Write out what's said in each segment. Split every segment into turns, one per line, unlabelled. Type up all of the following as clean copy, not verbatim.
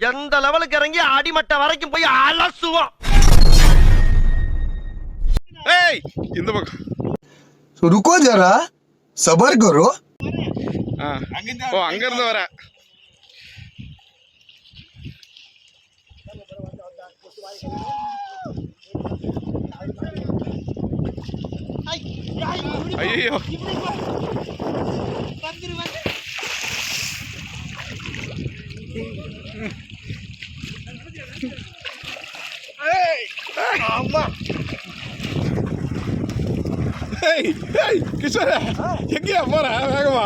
எந்த லெவலுக்கு இறங்கி அடிமட்ட வரைக்கும் போய் அலசுவோம்.
ஏய் இந்த பக்கம்.
रुको जरा सबर करो.
ஓ அங்க இருந்து வர. ஐயோ கிஷோர எங்கேயா போற வேகமா?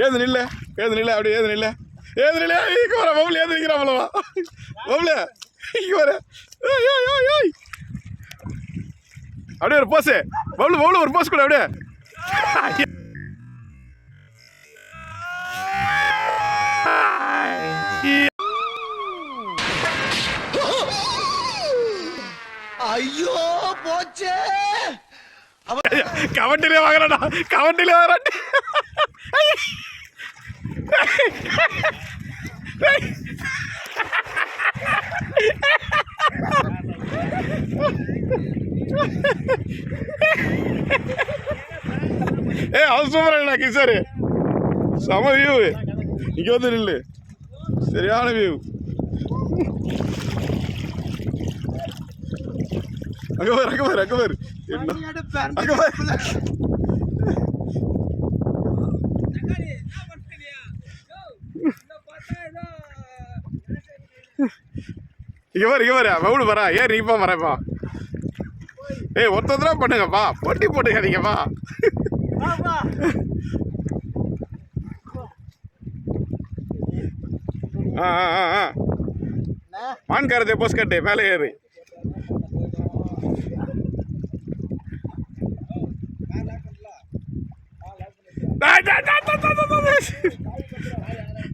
ஏது நில்ல அப்படியே ஏது நில்ல இங்க வர பவுல் ஏது நிற்கிறாமலவா பவுல இங்க வர அப்படியே ஒரு போஸ் பவுல் ஒரு போஸ் கூட அப்படியே.
ஐயோ போச்சே.
கவண்டிலே வாங்குறா அவன் சூப்பரா கிஷோரு. செம வியூ. இங்க வந்து நில்லு, சரியான வியூ. அகபர் இங்க வர பவுல் வரா. ஏன் நீப்பா வரப்பா? ஏய் ஒருத்தரா பண்ணுங்கப்பா, போட்டி போட்டுக்காதீங்கப்பா. மான் காரத்தை போஸ் கட்டு மேலே ஏறு.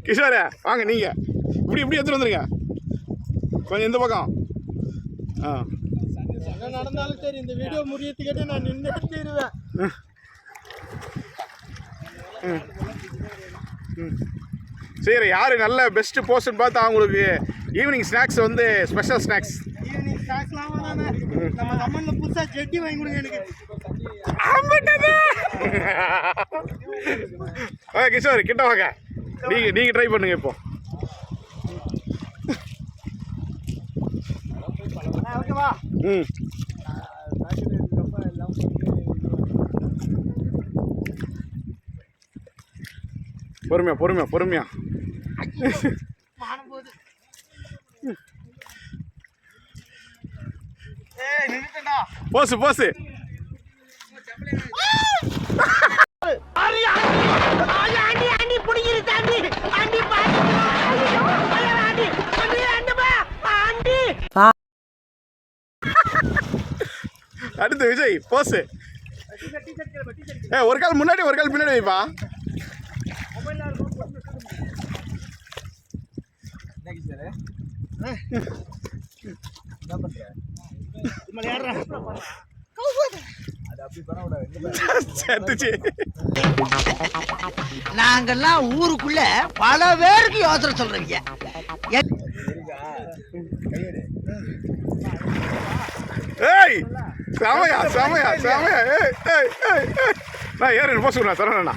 கிஷோர வாங்க, நீங்க இப்படி எடுத்துட்டு வந்துருங்க கொஞ்சம் இந்த பக்கம்.
நடந்தாலும் சரி, இந்த வீடியோ முடியத்துக்கிட்டே நான் நின்று தீருவேன்.
சரி, யாரு நல்ல பெஸ்ட் போஸ்ட்னு பார்த்து அவங்களுக்கு ஈவினிங் ஸ்நாக்ஸ் வந்து ஸ்பெஷல் ஸ்நாக்ஸ்.
ஈவினிங் ஸ்நாக்ஸ்லாம் நம்ம கம்மன்ல புதுசா ஜெட்டி வாங்கி கொடுங்க எனக்கு.
கிஷோர் கிட்ட வாங்க, நீங்க ட்ரை பண்ணுங்க இப்போ. பொறுமையா போஸ் அடுத்து விஜய் போஸ். ஒரு கால் முன்னாடி ஒரு கால் பின்னாடி வைப்பா.
நாங்கெல்லாம் ஊருக்குள்ள பல பேருக்கு யோசனை சொல்றீங்க.
ஏய் சமயா நான் ஏறேன் போஸ் தரேண்ணா.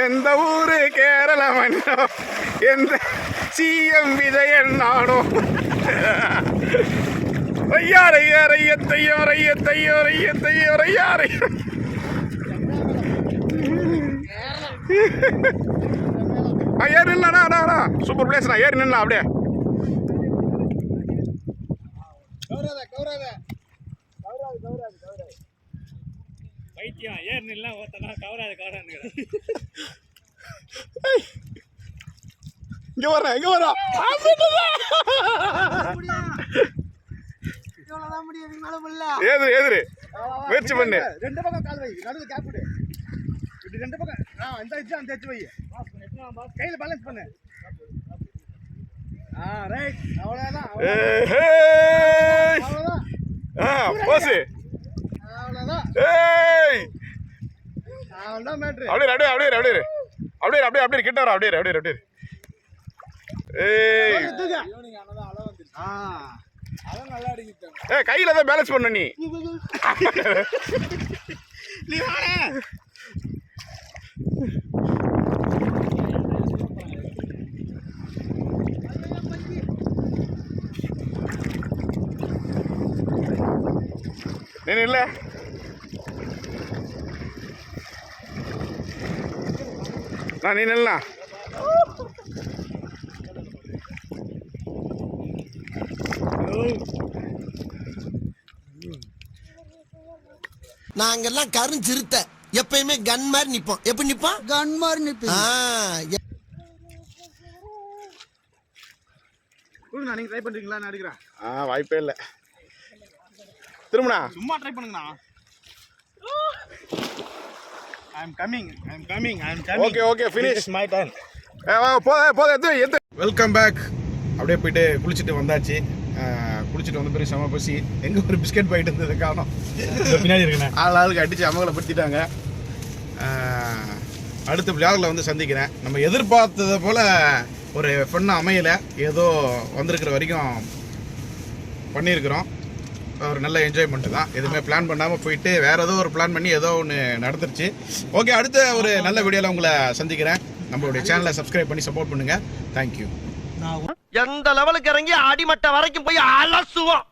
எந்த ஊரு கேரள மண்ணோ, எந்த சிஎம் விஜயன் நானோ. ஏறி நில்லா, சூப்பர் பிளேஸ். நான் ஏறி நின்னா அப்படியே.
பைத்தியம் ஏறி நில்லாம் ஓத்தனா கவராது.
இங்க வரா ஏதுரு முயற்சி பண்ணு.
ரெண்டு பக்கம் கால் வை, நடுவுல கேப் விடு. இப்படி ரெண்டு பக்கம் அந்த எச்சு வை, கையில பேலன்ஸ் பண்ணு. ரைட், அவ்வளவுதான்.
போஸ்
அவ்வளோதான்
ஏய்
அவ்வளோதான் மேட்ரு.
அப்படியே கிட்ட வர அப்படியே ஏய்
தூக்க.
அதான் நல்லா அடிக்கிட்டேன்.
ஏய் கையில தான் பேலன்ஸ் பண்ணு நீ.
நீ வாடா.
நீ இல்ல நீ நில்லா.
நாங்கெல்லாம் கருஞ்சிருத்த எப்பயுமே கன் மாதிரி நிப்போம். எப்படி நிப்போம்? கன் மாதிரி நிப்போம்.
கொடுங்கண்ணா, நீங்க ட்ரை பண்றீங்களா? நான் அடிக்கிறேன்.
வாய்ப்பே இல்லை. திரும்பண்ணா
சும்மா ட்ரை பண்ணுங்கண்ணா. I am coming.
Okay finish.
My turn.
போத வெல்கம் பேக். அப்படியே போயிட்டு குளிச்சுட்டு வந்தாச்சு. குளிச்சுட்டு வந்த பிறகு செம பசி. எங்கே ஒரு பிஸ்கெட் பாயிட்டு இருந்தது காரணம்
பின்னாடி இருக்குண்ணா.
ஆளுக்கு அடித்து அமகலப்படுத்திட்டாங்க. அடுத்த விழாவில் வந்து சந்திக்கிறேன். நம்ம எதிர்பார்த்ததை போல் ஒரு ஃபன் அமையலை. ஏதோ வந்திருக்கிற வரைக்கும் பண்ணியிருக்கிறோம். ஒரு நல்ல என்ஜாய்மெண்ட்டு தான். எதுவுமே பிளான் பண்ணாமல் போயிட்டு வேறு ஏதோ ஒரு பிளான் பண்ணி ஏதோ ஒன்று நடந்துருச்சு. ஓகே, அடுத்த ஒரு நல்ல வீடியோவில் உங்களை சந்திக்கிறேன். நம்மளுடைய சேனலை சப்ஸ்கிரைப் பண்ணி சப்போர்ட் பண்ணுங்கள். தேங்க்யூ.
எந்த லெவலுக்கு இறங்கி அடிமட்ட வரைக்கும் போய் அலசுவோம்.